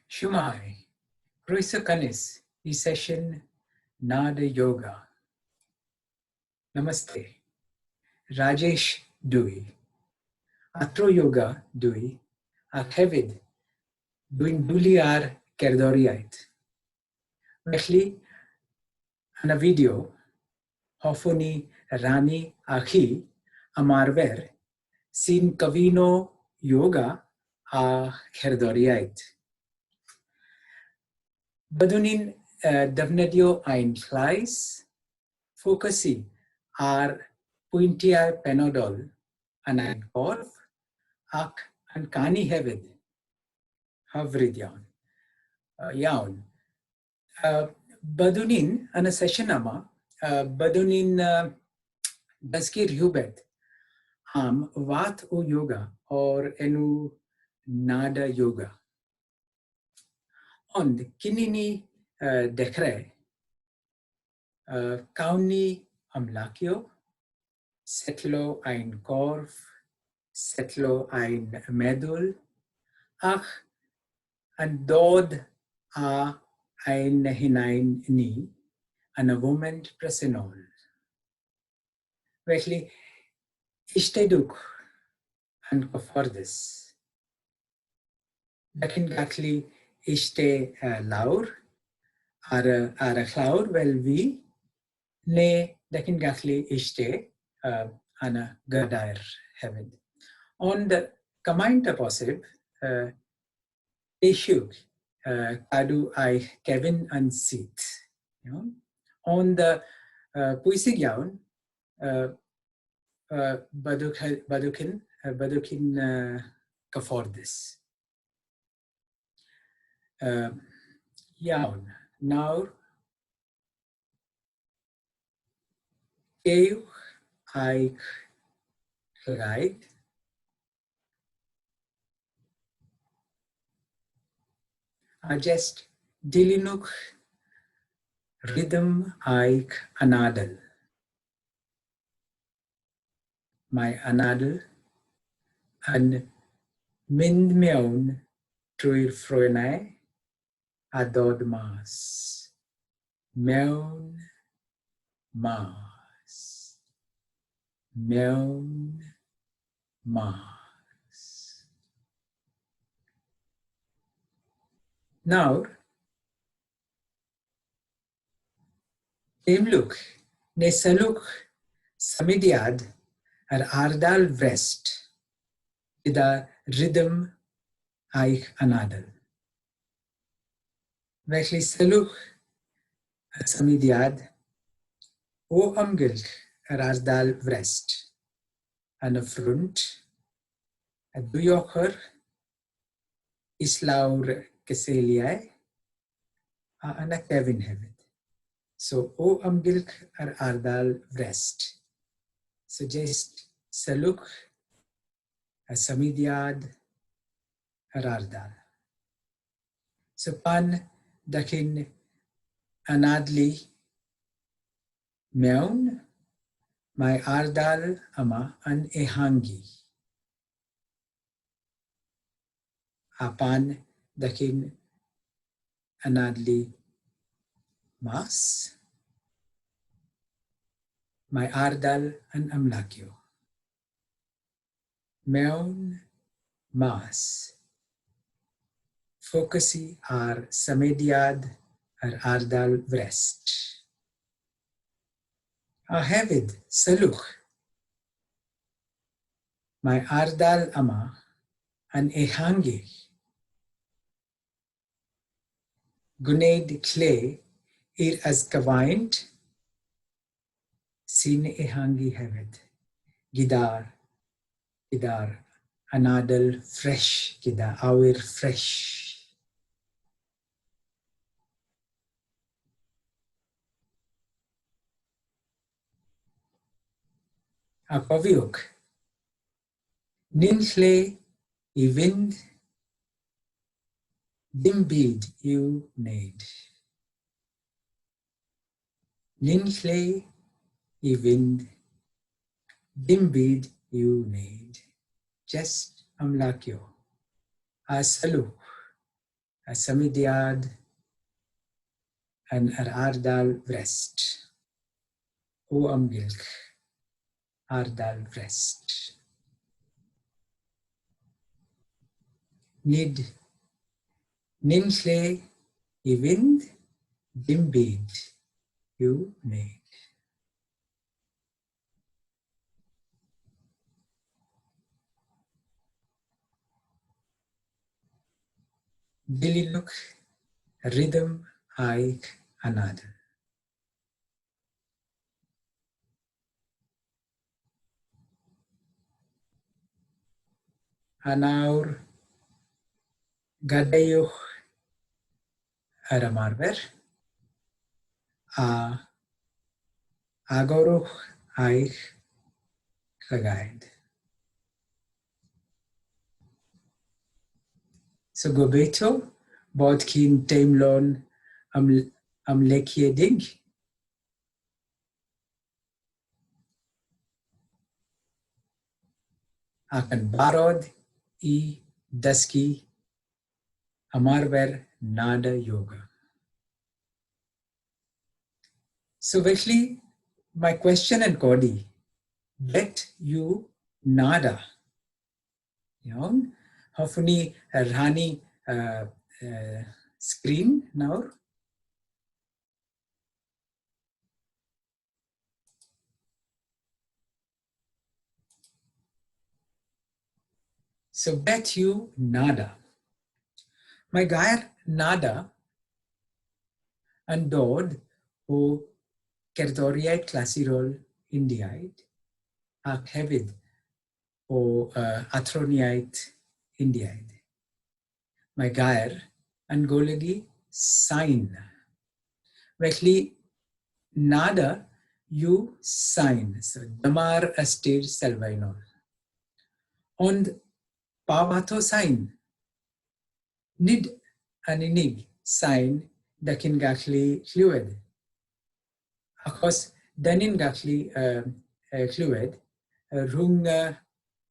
Shumai, Kanis, e session Nada Yoga. Namaste. Rajesh Dui. Atro Yoga Dui. Akhevid. Duin Duliar Kerdoriait. Mechli, ana video, Hofuni Rani Achi, Amarver, Sin Kavino Yoga a Kerdoriait. Badunin Davnedio ein Flies, Focusi ar Pointia Penodol, an ein Korf, ac an Kani Hefyd, Hyfryd iawn. Iawn. Byddwn ni'n, yn y sesiwn yma, byddwn ni'n dysgu rhywbeth am fath o yoga o'r enw Nada Yoga. Ond cyn i ni dechrau, cawn ni ymlacio, setlo ein corff, setlo ein meddwl, ac yn dod a ein hunain ni yn y foment presennol. Felly, eistedwch yn gyfforddus. Dach chi'n gallu eistedd lawr ar y llawr fel fi, neu dach chi'n gallu eistedd yn y gadair hefyd. Ond gymaint o bosib, eisiwch cadw eich gefn yn syth. Ond bwysig iawn, byddwch chi'n gyfforddus. Iawn, nawr, gewch eich llygad, a just dilynwch rhythm eich anadl. Mae anadl yn mynd mewn trwy'r ffrwynau a dod mas. Mewn, mas. Mewn, mas. Nawr, teimlwch neu sylwch symudiad yr ardal frest gyda rhythm eich anadl. Felly sylwch y symudiad o amgylch yr ardal frest yn y ffrwnt, y dwy ochr, islawr gyseiliau, a yn y cefn hefyd. So, o amgylch yr ardal frest. So, just sylwch y symudiad yr ardal. So, pan dach chi'n anadlu mewn, mae ardal yma yn ehangu. A pan dach chi'n anadlu mas, mae ardal yn ymlacio. Mewn, mas. Focusi ar symudiad yr ardal frest. A hefyd, sylwch, mae ardal yma yn ehangu. Gwneud lle i'r ysgyfaint sy'n ehangu hefyd, gyda'r anadl ffres, gyda awyr ffres. A cofiwch, nid lle i fynd, dim byd i'w wneud. Nid lle i fynd, dim byd i'w wneud. Just ymlacio a sylwch Samidiad, and Ardal Vrest. O Amgilk, Ardal Vrest. Nid, Ninsle, Ivind, Dimbid, you need. Dililuk, Rhythm, Ike, Another. Anaur, Gadayuch, Aramarver, Agoruch, Ike, Kagaid. So Gobeto, Bodkin, Taimlon, Amlekiedig. Akan Barod, Daski, Amarver, Nada Yoga. So actually, my question and Cody, bet you nada. You know, hopefully Rani screen now. So bet you nada. My guy nada and Dodd who Kertoriate Classirol Indiite, ac hefyd o Athroniaid Indiaidd. Mae gair yn golygu sain. Felly, nada yw sain. So, dyma'r ystyr sylfaenol. Ond, pa fath o sain? Nid yn unig sain da chi'n gallu clywed. Achos, da ni'n gallu clywed rhwng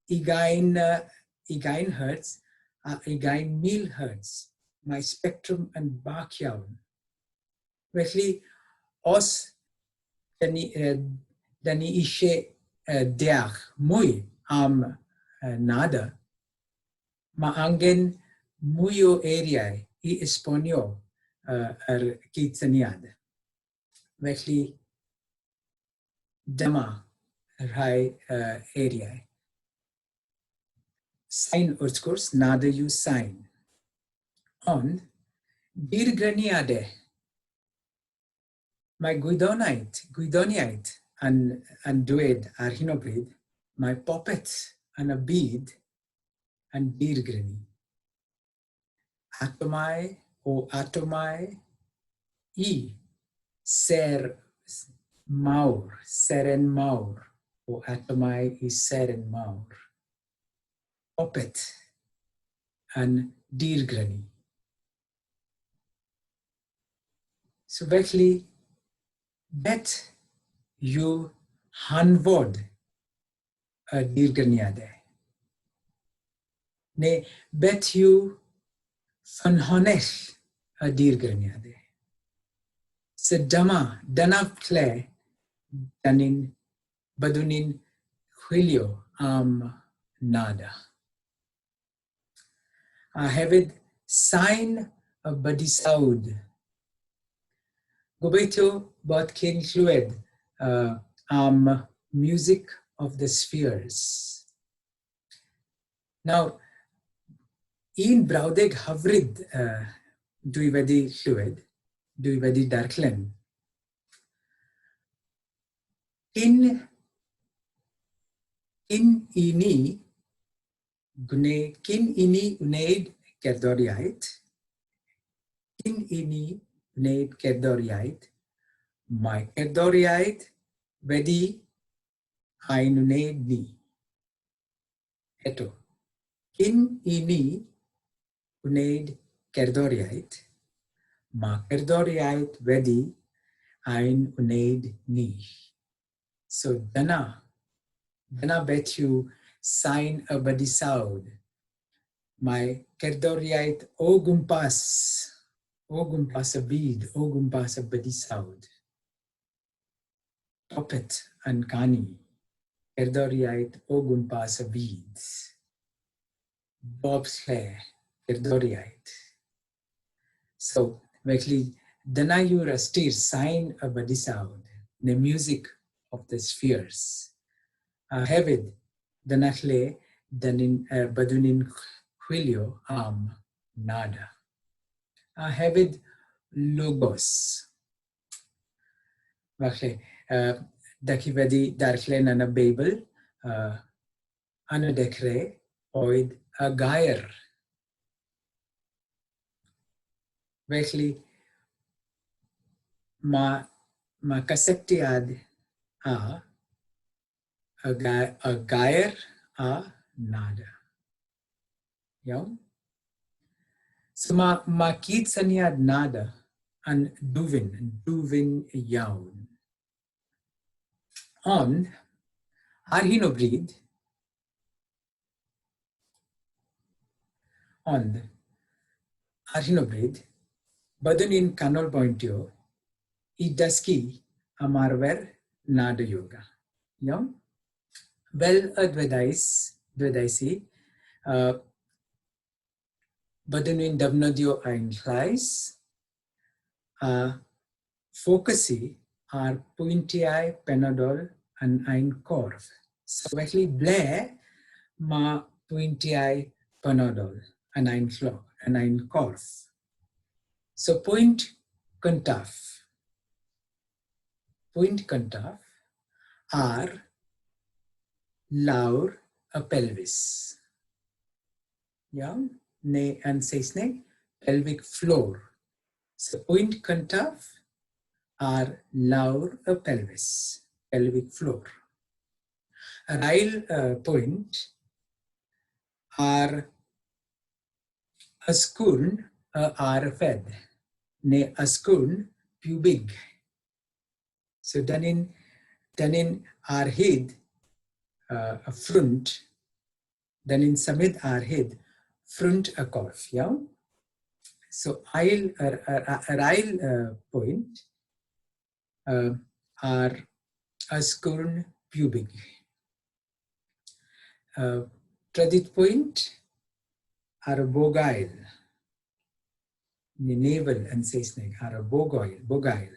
20 Hz a 20,000 Hz. Mae spectrum yn bach iawn. Felly, os da ni eisiau deall mwy am nada, mae angen mwy o eiriau i esbonio yr gydsyniad. Felly, dyma rhai eiriau. Sain wrth gwrs, nada yw sain. Ond, dirgryniadau. Mae gwyddoniaid yn dweud ar hyn o bryd, mae popeth yn y byd yn dirgryni. Atomau o atomau i seren mawr o atomau i seren mawr. Popeth yn dirgryni. So felly, bet yw hanfod y dirgryniadau. Neu bet yw ffynhonnell y dirgryniadau. So dyna ple byddwn ni'n chwilio am nada. A hefyd, sain y bydysawd. Gobeithio bod chi'n clywed am Music of the Spheres. Nawr, un brawddeg hyfryd dwi wedi clywed, dwi wedi darllen. Cyn i ni wneud cerddoriaid, mae cerddoriaid wedi ein wneud ni. Eto, cyn i ni wneud cerddoriaid, mae cerddoriaid wedi ein wneud ni. So dyna beth yw sain y bydysawd. my kerdoriait o gumpas a bid, o gumpas a badisaud. Topet and kani, kerdoriait o gumpas a bid. Bobsleigh, kerdoriait. So, actually, Danayura stir sign a badisaud, the music of the spheres. Hefyd, dyna lle byddwn ni'n chwilio am nada. A hefyd logos. Felly, da chi wedi darllen yn y Beibl, yn y dechrau, oedd y gair. Felly, mae cysylltiad y gair a nada. Iawn? So mae cyd-syniad nada yn dwfyn iawn. Ond, ar hyn o bryd, byddwn ni'n canolbwyntio i dysgu ymarfer nada yoga. Iawn? Fel y dwedais i, byddwn ni'n defnyddio ein llais a ffocysu ar pwyntiau penodol yn ein corff. So felly, ble mae pwyntiau penodol yn ein corff? So pwynt gyntaf ar lawr y pelvis. Iawn? Neu yn Saesneg, pelvic floor. So pwynt cyntaf ar lawr y pelvis, pelvic floor. Yr ail pwynt ar ysgwrn y arfed, neu ysgwrn pubic. So dyn ni'n ar hyd y ffrwnt, dyn ni'n symud ar hyd ffrwnt y corff, iawn? So yr ail pwynt ar ysgwrn pubic. Trydydd pwynt ar y bogail, neu navel yn Saesneg, ar y bogail.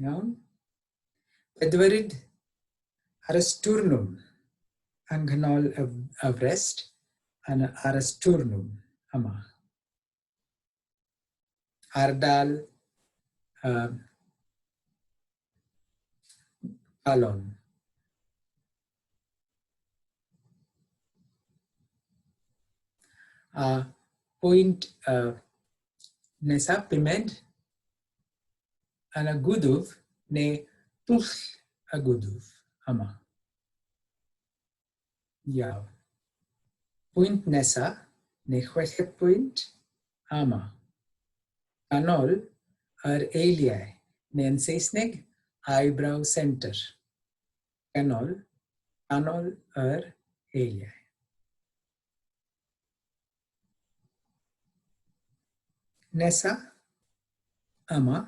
Iawn? Pedwerydd ar y stwrnwm, yng nghanol y frest, ar y stwrnwm yma. Ardal galon. A pwynt nesaf, pumed, yn y gwddwf neu twll y gwddwf yma. Iawn. Pwynt nesaf, neu chweched pwynt yma. Ganol yr eiliau, neu yn Saesneg, eyebrow center. Ganol yr eiliau. Nesa yma,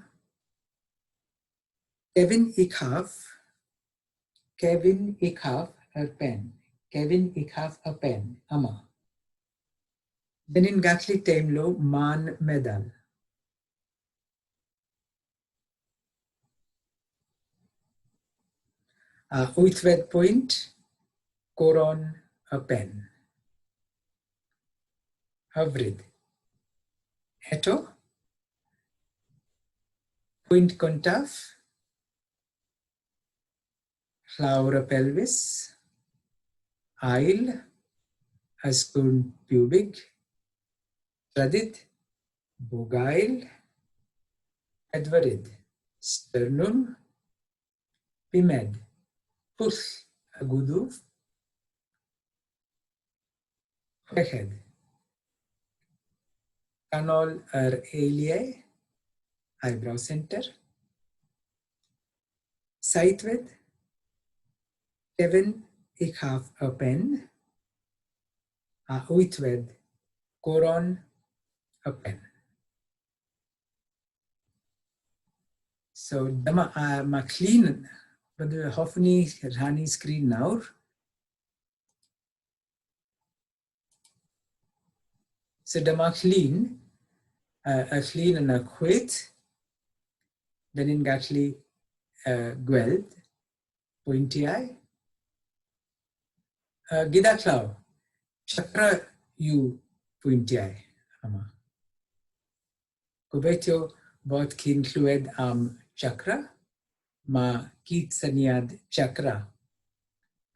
cefn i caf yr pen. Cefn i caf y pen yma. Dyn ni'n gallu teimlo man medal. A wythfed pwynt, goron y pen. Hyfryd. Eto, pwynt gyntaf, llawr y pelvis, ail, ysgwrn pubic, trydydd, bogail, pedwerydd, sternum, pumed, pwll y gwddwf, chweched, ganol yr eiliau, eyebrow center, saithfed, cefn i chaf y pen, a uitwed koron a pen. So dama ma clean, but hopefully Rani screen now. So dama clean, a clean and a quit, then in gatli gweld, pointy eye. Gida cloud, chakra you pointy eye. Kubetyo bot kin clued chakra, ma kit saniad chakra,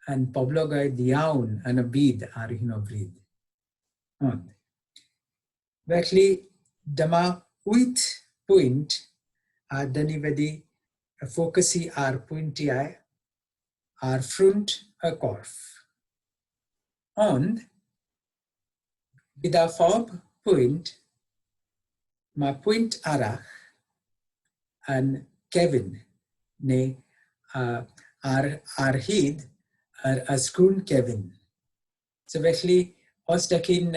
and poblogay diaun and a bead are hinobrid. Actually, dama uit point danivedi focusi ar pointy eye ar front a corf. On vida fob point ma point arach and Kevin ne ar hid ar ascun Kevin. So actually, os dakin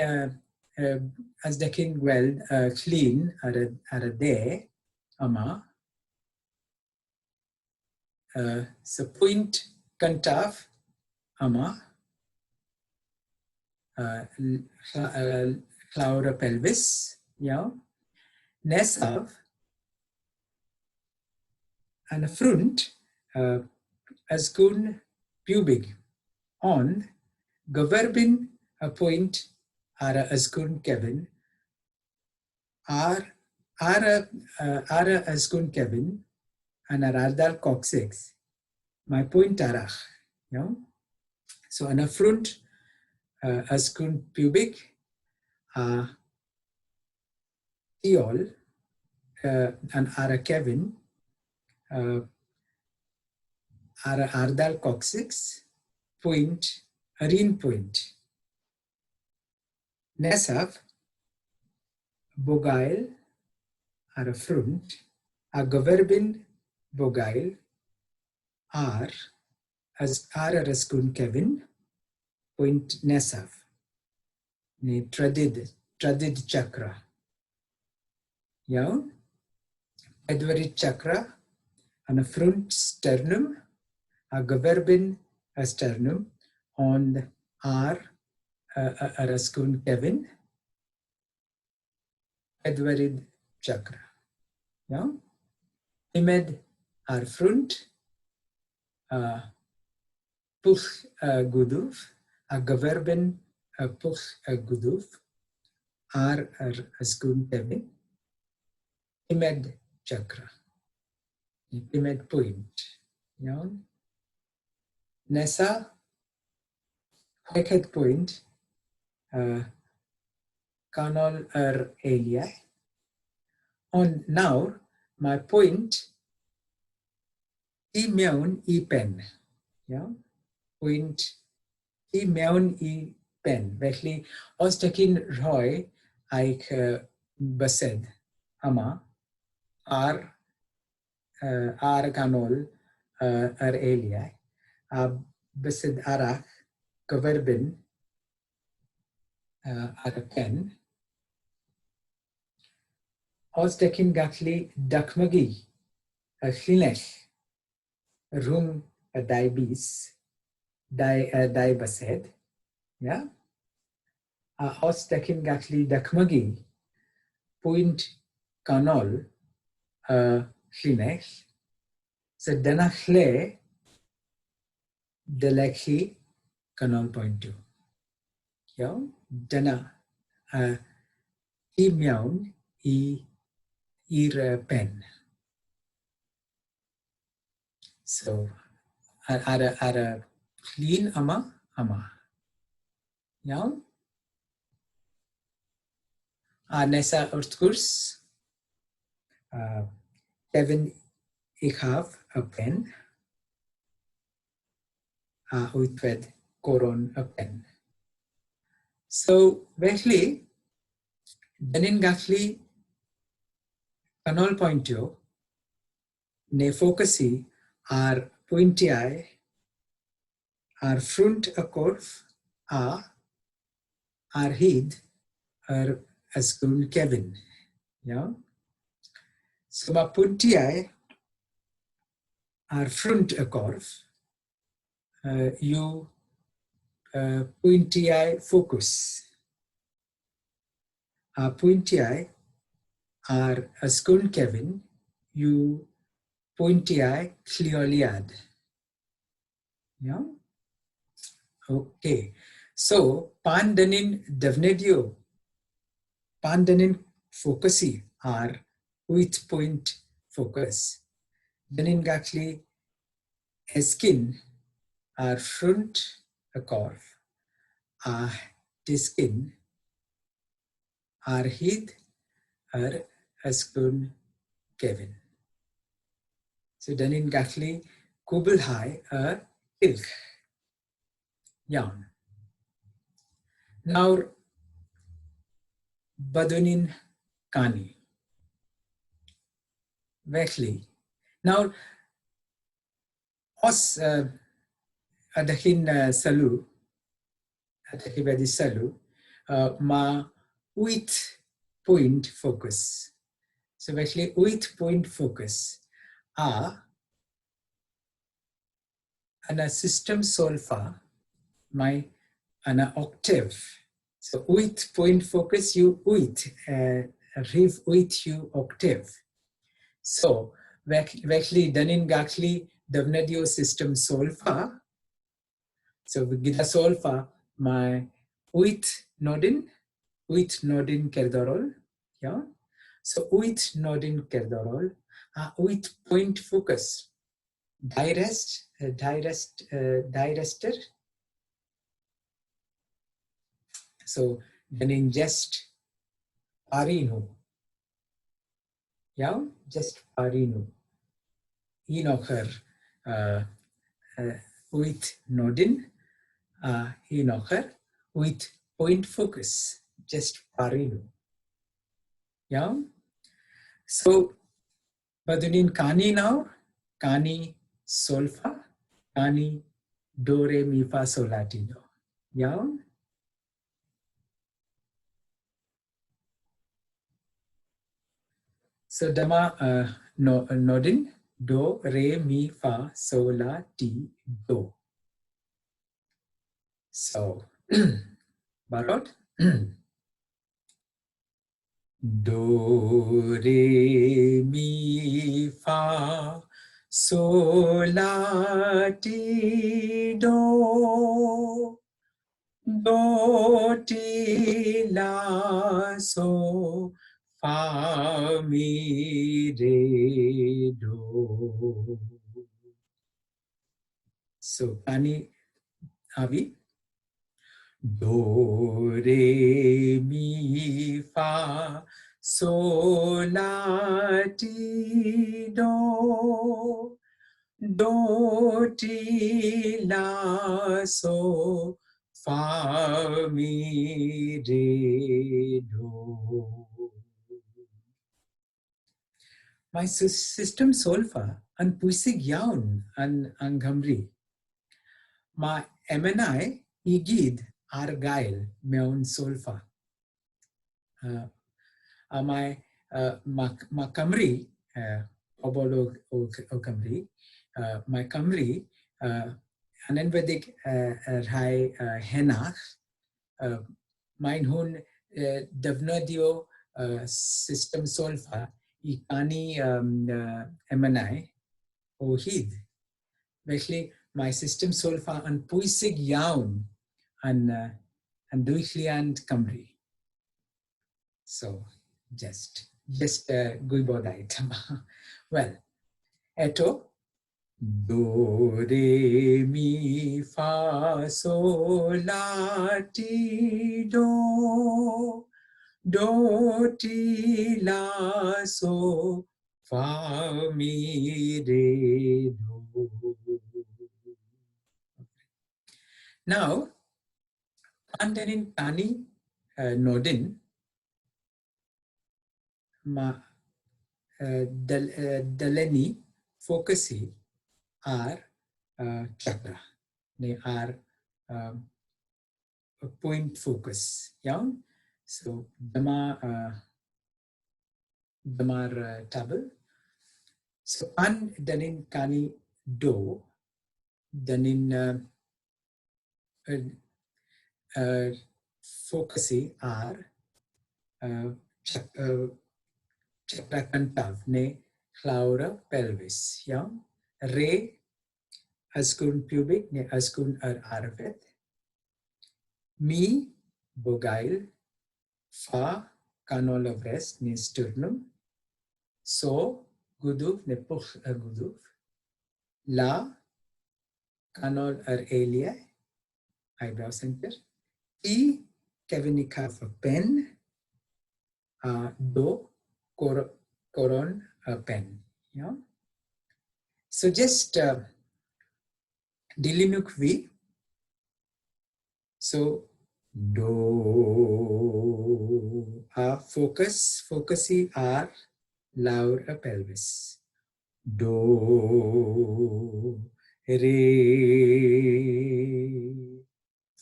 as dakin gweld clean ar a day ama so point kantaf ama Claura pelvis, yeah, nesav and a front ascun pubic on goverbin a point ara ascun Kevin ara ascun Kevin and aradal coccyx my point arach, you know. So an a front ascun pubic tiol and ara Kevin ara ardal coccyx point arin point nesav bogail ara front a goverbin bogail ar as ara ascun Kevin point nesav ne tradid chakra, yeah, Edward chakra and a front sternum a goverbin a sternum on ar ascun Kevin Edward chakra, yeah. Imed ar front puch guduf a goverbin puch guduf ar ascun Kevin imed chakra, imed point, yeah. Nessa head point canal area on now my point I mewn I pen, yeah, point I mewn I pen. Felly, os takin rhoi aich bysed ama ar ganol eiliau a bysed arach gyferbyn ar y pen. Os takin gallu dychmygu y llinell rhwng y dau bys, dau bysed, yeah? A os takin gallu dychmygu pwynt ganol y llinell, so dyna lle dylech chi ganol pwynt 2. Iawn? Dyna I mewn i'r pen. So, ar y llun yma. Iawn? A nesa wrth gwrs, Kevin uchaf y pen a wythfed goron y pen. So, felly, dyn ni'n gallu canolbwyntio neu ffocysu ar pwyntiau ar ffrwnt y corff a Arhid or Askun Kevin. Yeah. So ma puntiai are front a corf. You puntiai focus. A puntiai are Askun Kevin. You puntiai clearly add. Yeah. Okay. So pandanin devnedio. Pandanin focusi are with point focus. Danin actually eskin are front a corf. Diskin are hid are askun Kevin. So danin actually kubel high a ilk. Yarn. Now badunin kani. Vekli. Now os adahin salu adahibadi salu ma with point focus. So actually with point focus ana system solfa my ana octave. So with point focus you with riff with you octave. So actually danin gakli davnadio system solfa. So gida solfa my with nodin kerdorol. Yeah. So with nodin kerdorol with point focus. Direster. So then in just parinu. Yeah, just parinu. Inocher with nodin. Inocher with point focus. Just parinu. Yeah. So badunin kani now. Kani solfa. Kani do re mi fa sol la ti do. Yeah. So dama nodin do re mi fa sol la ti do. So barot do re mi fa sol la ti do. Do ti la so fa mi re do. So kani avi do re mi fa sol la ti do. Do ti la so fa mi re do. My system solfa an puisig yaun an anghamri. Ma MNI igid argyle meun solfa. My ma kamri obolo o kamri. My kamri anenvedig rai henach. Mein hun devnadio system solfa ikani MNI o hid. Actually, my system solfa an puisig yaun an duichliand kamri. So just guibodait. Well, eto do re mi fa sol la ti do. Do ti la so fa mi re do. Now, pandanin tani nodin ma daleni focusi are chakra. They are point focus. Yeah. So damar table. So an danin kani do danin focusi ar chakrakantav ne claura pelvis. Yeah. Re ascun pubic ne ascun arvet. Mi bogail fa canol of rest ne sternum. So guduf ne puch guduf. La canol elia eyebrow center. T cavenica of pen. Do coron pen. Yeah. So just dilinuk V. So do focusi R loud pelvis. Do re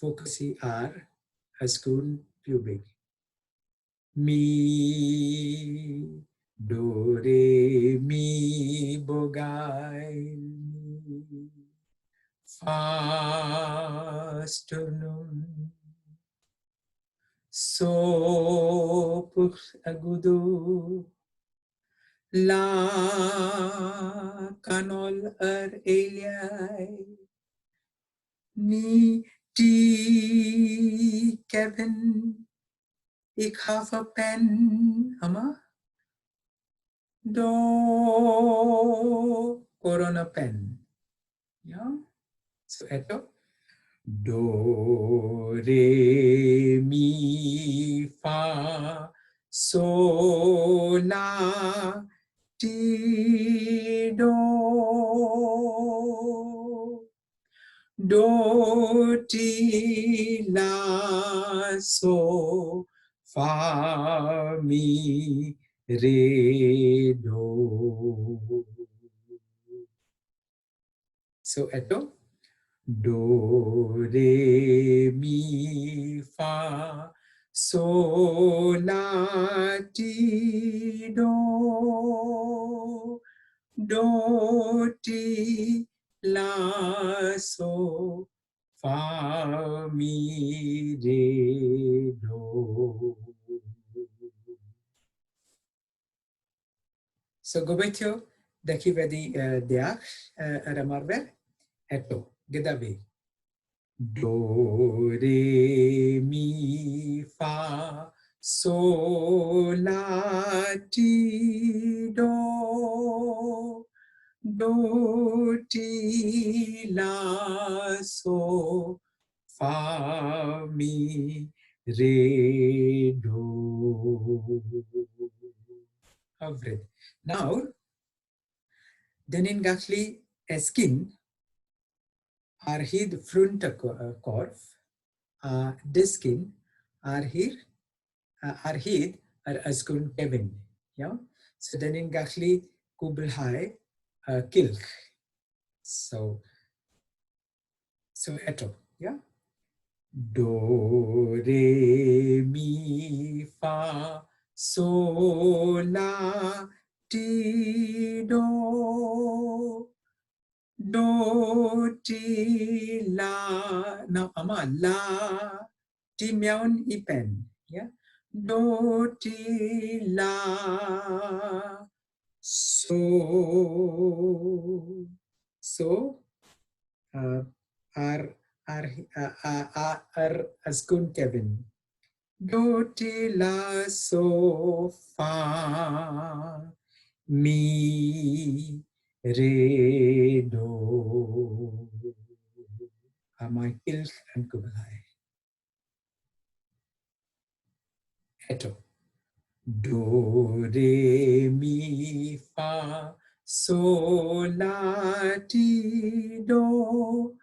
focusi R ascun pubic. Mi do re mi bogai fasternum so agudo la canol eliai ni ti Kevin ik have a pen ama do corona pen. Yeah. So eto do re mi fa so la ti do ti la so fa mi re do. So eto do re mi fa so la ti do ti la so fa mi re do. So gobeitio daqui vedi diach ramarver eto gedavi do re mi fa so la ti do ti la so fa mi re do. Avred. Now, denin gachli eskin arhid front korf diskin arhid askun Kevin. Yeah. So denin gachli kubelhai kilk. So eto. Yeah. Do re mi fa so la ti do ti la. Now ama la ti mewn ipen. Yeah. Do ti la so ar ascun Kevin. Do ti la so fa mi re do. My kilk and kubalai. Eto. Do re mi fa so la ti do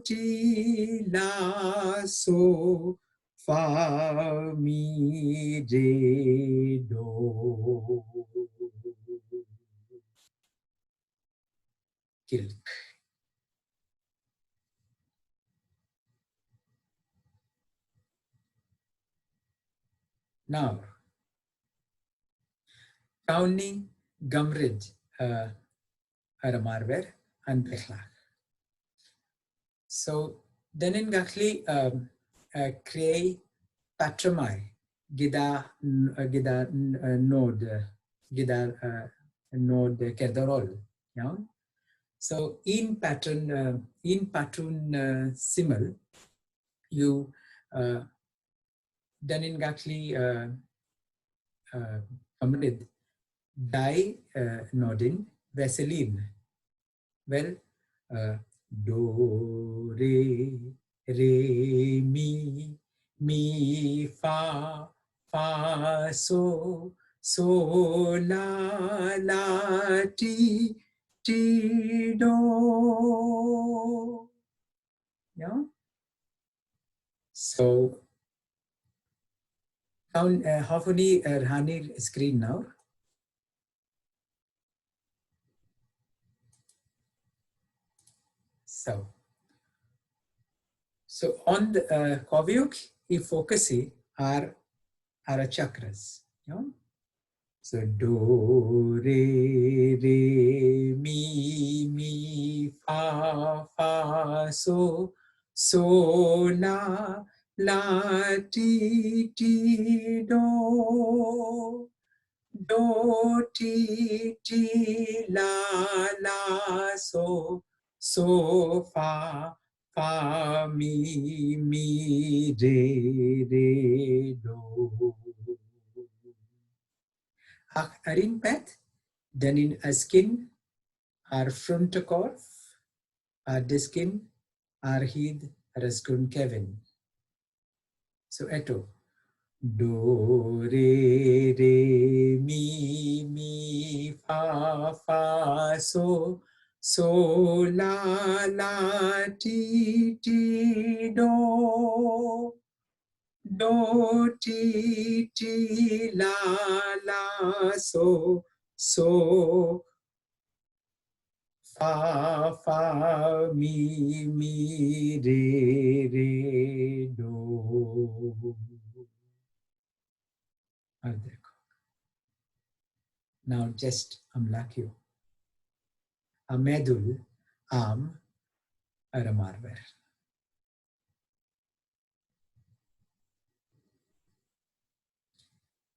ti la so fa mi re do. Kilk. Now, Townie Gumridge Aramarver and Bechlach. So, then in Gachli Crey Patramai Gida Node Gida Node Kerdarol. Yeah? So in pattern simul, you then in Gachli Amrid Dai Nodin Vaseline. Well, do re mi fa so la ti do. Yeah. So hopefully Rani screen now. So on the Kovyuk, he focuses are chakras. You know? So do re mi fa so la ti do ti la so fa mi re do. Arin pet, then in a skin, ar frontokorf, ar diskin, ar hid, raskun Kevin. So eto. Do re mi fa so la ti do ti la so fa mi re do. Now just amlakyo. Amedul am aramarver.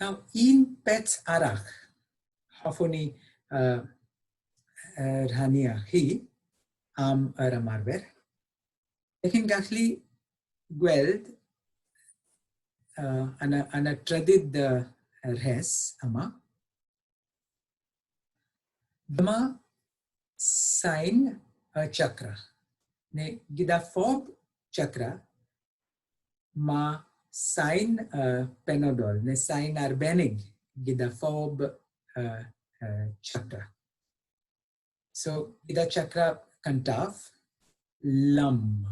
Now in pets arach, hafoni rhania hi am aramarver. Lekin gachli gweld ana tradid res ama. Dama sign a chakra. Ne gidafob chakra ma sign penodol. Ne sign arbenig gidafob chakra. So gida chakra kantaf lam.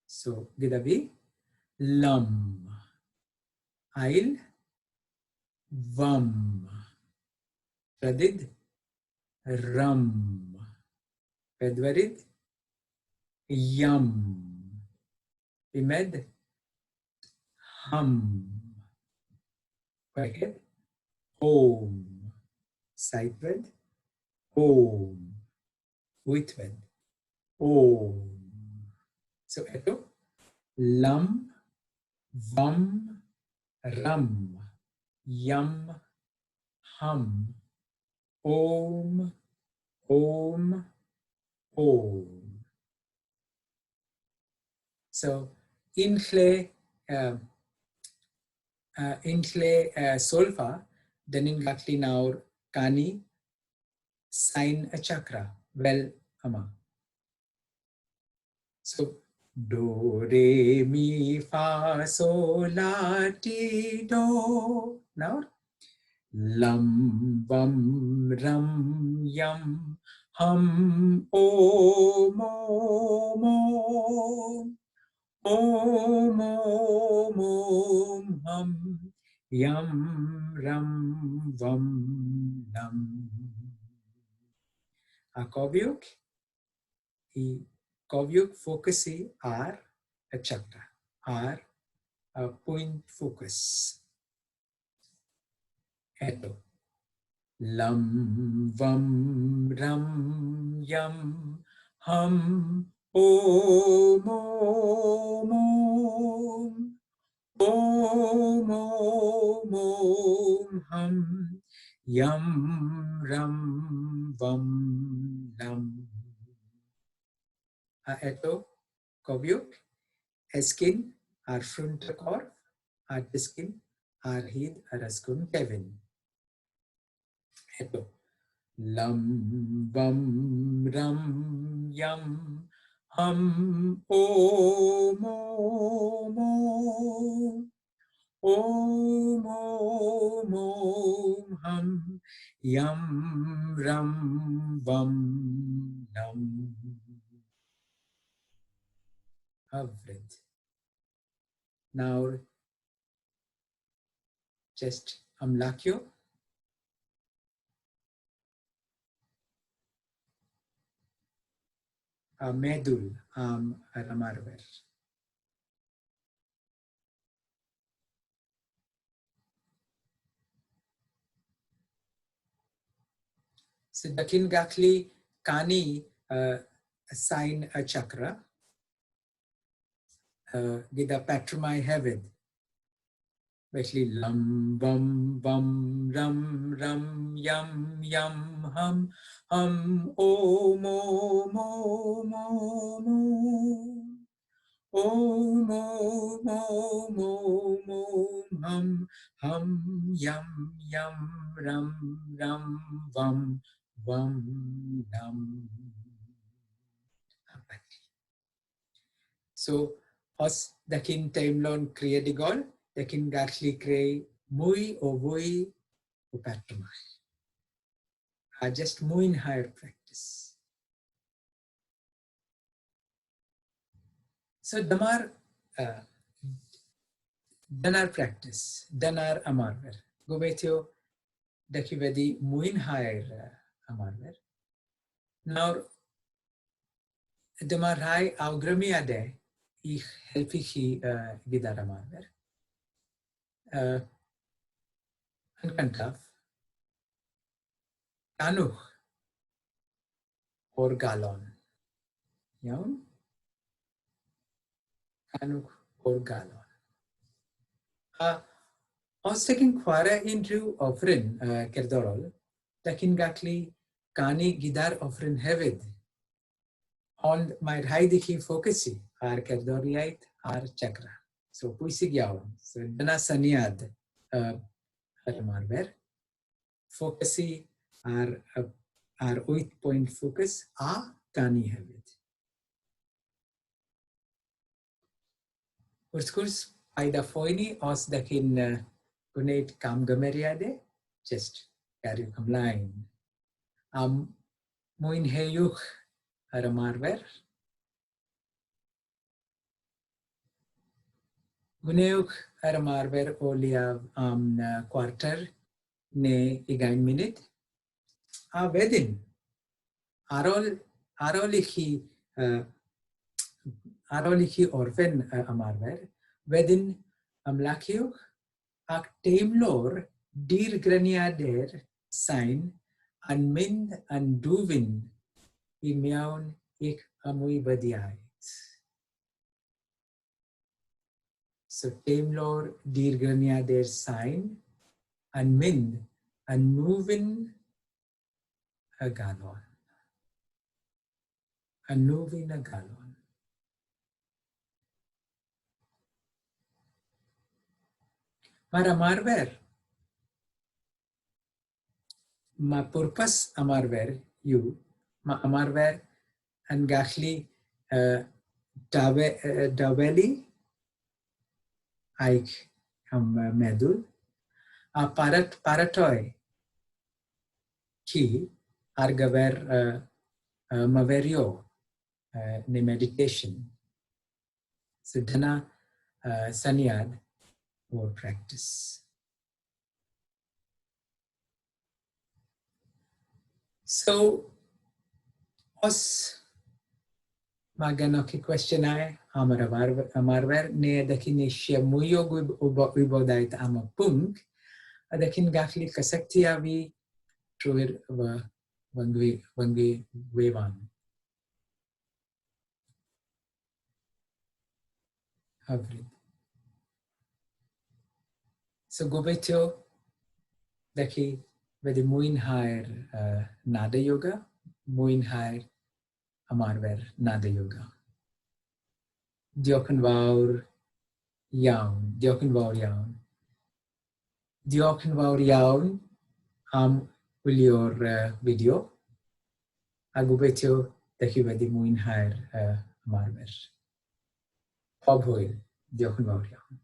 So gidavi lam. Ail vam. Pradid ram. Pedvarid yam. Imed hum. Paket om. Saitved om. Uitved om. So eto lam vam ram yam hum om om. So inhle solfa then in gatli naur kani sign a chakra well ama. So do re mi fa so la ti do. Now lam vam ram yam hum om hum yam ram vam lam. A Kovyuk focusi are a chakra. Are point focus. Eto. Lam vam ram yam hum om om om om om hum yam ram vam lam. Eto kobyuk eskin ar fruntakor ar diskin ar hid araskun Kevin. Eto lam vam ram yam hum om om om om om hum yam ram vam lam. Avrit. Now just amlakyo. Medul Ramarver. So Dakin Gakli Kani assign a chakra. Gida Patramai Hevid. Basically lam bum bum ram ram yam yam hum om om om om om om om om hum yam yam ram ram vam vam lam. So os dakin taimlon kriya digol dakin gakli krei mui o vui o patramai. Just mui in higher practice. So damar danar practice, danar amarver. Gometio dakivedi mui in higher amarver. Now damar hai augrami ade ich helpi hi gidar amarver. Ankantaf Tanuch or galon. Yawn? Tanuch or galon. I was taking quara into offering Kerdorol, taking Gakli Kani Gidar offering Hevid. On my Haidiki Focusy, our Kerdoriite, our chakra. So Puisig Yawn. So Dana Sanyad Marver. Focusy, our 8-point focus, A Kani Hevid. Urskurs Aida Foini os dakin Gunate Kam Gameriade, just carry come line. Muin Heyuch Aramarver. Guneuch Aramarver Oliav quarter ne igain minute. Vedin Arolihi Orven Amarver. Vedin Amlakiuch Ak Taimlor Dir Graniader sign and mind and duvin imiaun ik amui badiait. So Taimlor dir graniader sign and mind and nuvin a galon. And nuvin a galon. Mara marver. Ma purpose amarver you ma amarver and gachli daveli aik medul a paratoi ki argaver maverio ne meditation. So dana sanyad or practice. So os Mae gennych chi cwestiynau am yr ymarfer, neu ydych chi'n eisiau mwy o wybodaeth am y pwnc, ydych chi'n gallu cysylltu â fi trwy'r fy gwefan. Hyfryd. So gobeithio ydych chi wedi mwynhau'r nada yoga, mwynhau'r ymarfer nada yoga. Diolch yn fawr iawn. Diolch yn fawr iawn. Diolch yn fawr iawn am wylio'r fideo a gobeithio ydych chi wedi mwynhau'r ymarfer. Pob hwyl. Diolch yn fawr iawn.